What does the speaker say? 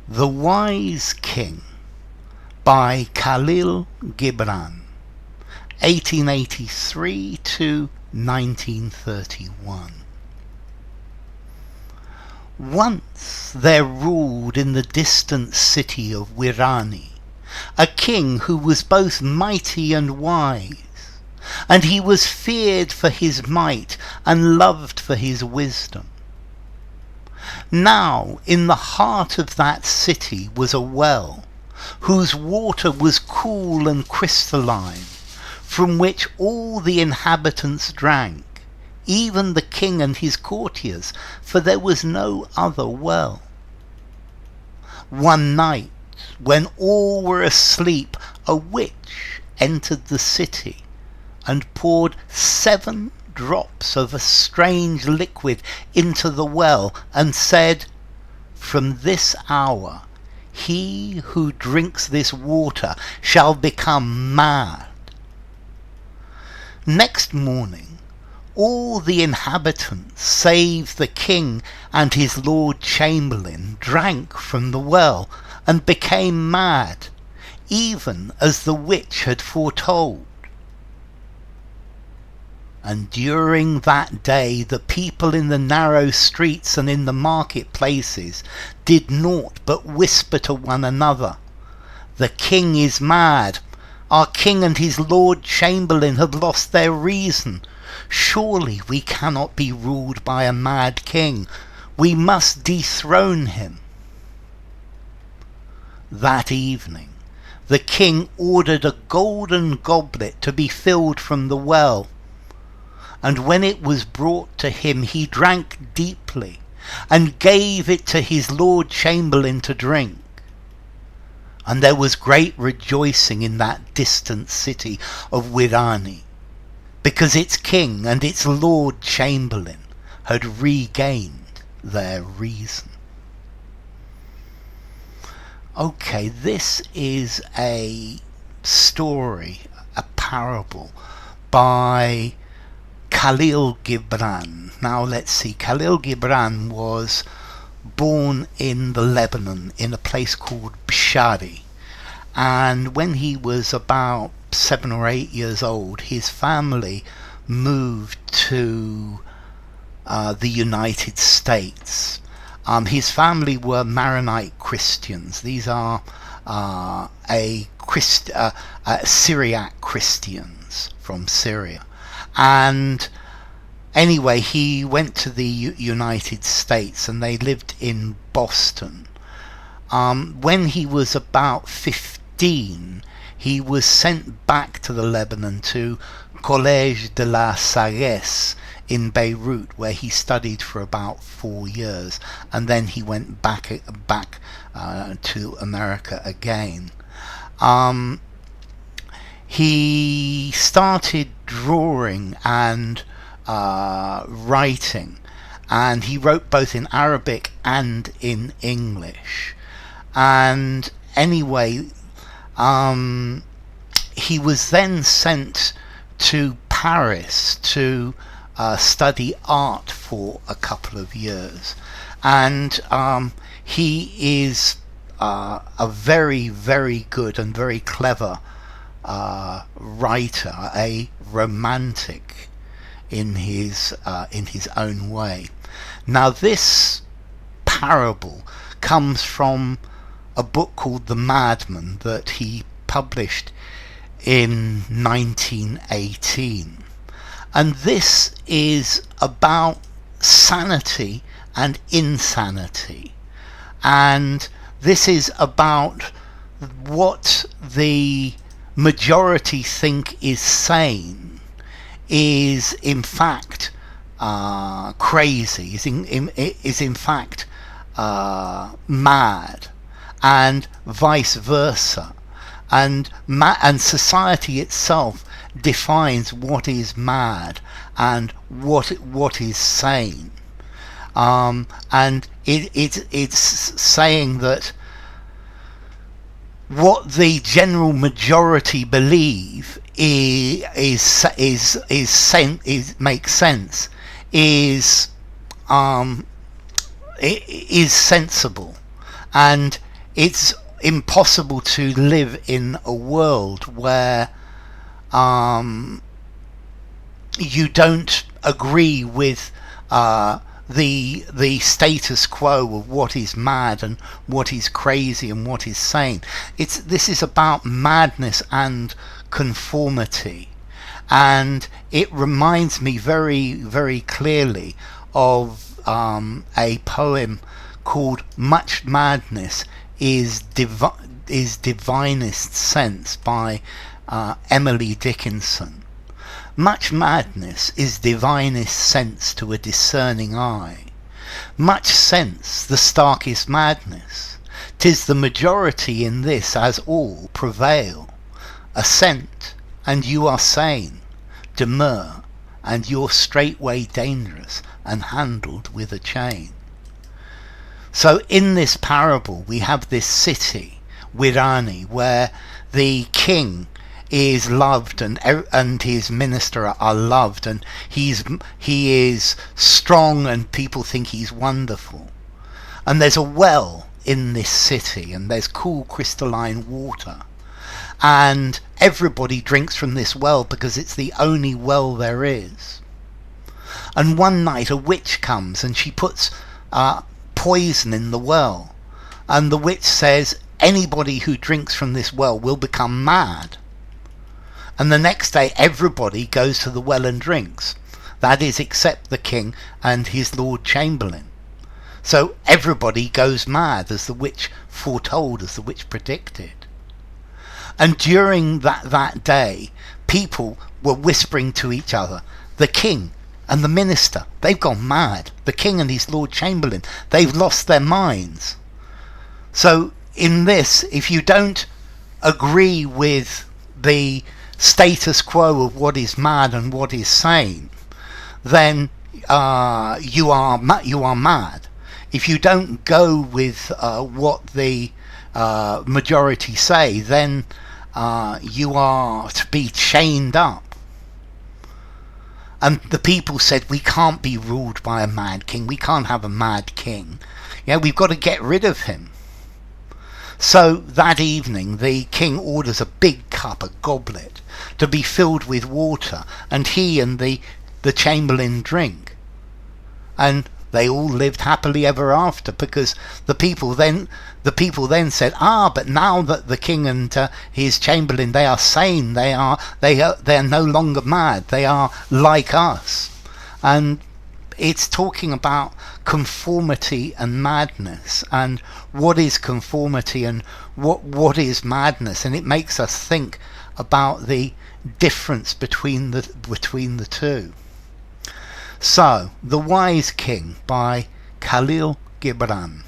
The Wise King by Kahlil Gibran, 1883 to 1931. Once there ruled in the distant city of Wirani a king who was both mighty and wise, and he was feared for his might and loved for his wisdom. Now in the heart of that city was a well, whose water was cool and crystalline, from which all the inhabitants drank, even the king and his courtiers, for there was no other well. One night, when all were asleep, a witch entered the city and poured 7 drops of a strange liquid into the well and said, "From this hour he who drinks this water shall become mad." Next morning all the inhabitants, save the king and his lord chamberlain, drank from the well and became mad, even as the witch had foretold. And during that day the people in the narrow streets and in the marketplaces did naught but whisper to one another, "The king is mad. Our king and his lord chamberlain have lost their reason. Surely we cannot be ruled by a mad king. We must dethrone him." That evening the king ordered a golden goblet to be filled from the well, and when it was brought to him he drank deeply and gave it to his lord chamberlain to drink. And there was great rejoicing in that distant city of Wirani, because its king and its lord chamberlain had regained their reason. Okay, this is a story, a parable by Kahlil Gibran. Now let's see, Kahlil Gibran was born in the Lebanon in a place called Bshari, and when he was about 7 or 8 years old his family moved to the United States. His family were Maronite Christians. These are Syriac Christians from Syria. And anyway, he went to the United States and they lived in Boston. When he was about 15, he was sent back to the Lebanon to Collège de la Sagesse in Beirut, where he studied for about 4 years, and then he went back to America again. He started drawing and writing, and he wrote both in Arabic and in English. And anyway, he was then sent to Paris to study art for a couple of years, and he is a very, very good and very clever writer, a romantic in his own way. Now this parable comes from a book called The Madman that he published in 1918, and this is about sanity and insanity, and this is about what the majority think is sane is in fact crazy, is in fact mad, and vice versa. And society itself defines what is mad and what is sane. And it's saying that what the general majority believe makes sense, is sensible, and it's impossible to live in a world where you don't agree with the status quo of what is mad and what is crazy and what is sane. This is about madness and conformity, and it reminds me very, very clearly of a poem called "Much Madness is Divinest Sense" by Emily Dickinson. Much madness is divinest sense to a discerning eye. Much sense the starkest madness. 'Tis the majority in this as all prevail. Assent, and you are sane. Demur, and you're straightway dangerous and handled with a chain. So in this parable we have this city, Wirani, where the king is loved and his minister are loved, and he is strong and people think he's wonderful. And there's a well in this city, and there's cool crystalline water, and everybody drinks from this well because it's the only well there is. And one night a witch comes and she puts poison in the well, and the witch says anybody who drinks from this well will become mad. And the next day everybody goes to the well and drinks. That is, except the king and his lord chamberlain. So everybody goes mad, as the witch foretold, as the witch predicted. And during that day, people were whispering to each other, the king and the minister, they've gone mad. The king and his lord chamberlain, they've lost their minds. So in this, if you don't agree with the status quo of what is mad and what is sane, then you are mad. If you don't go with what the majority say, then you are to be chained up. And the people said, we can't be ruled by a mad king. We can't have a mad king. Yeah, we've got to get rid of him. So that evening the king orders a big cup, a goblet, to be filled with water, and he and the chamberlain drink. And they all lived happily ever after, because the people then said, but now that the king and his chamberlain, they are sane, they are no longer mad, they are like us. And it's talking about conformity and madness, and what is conformity and what is madness, and it makes us think about the difference between the two. So, The Wise King by Kahlil Gibran.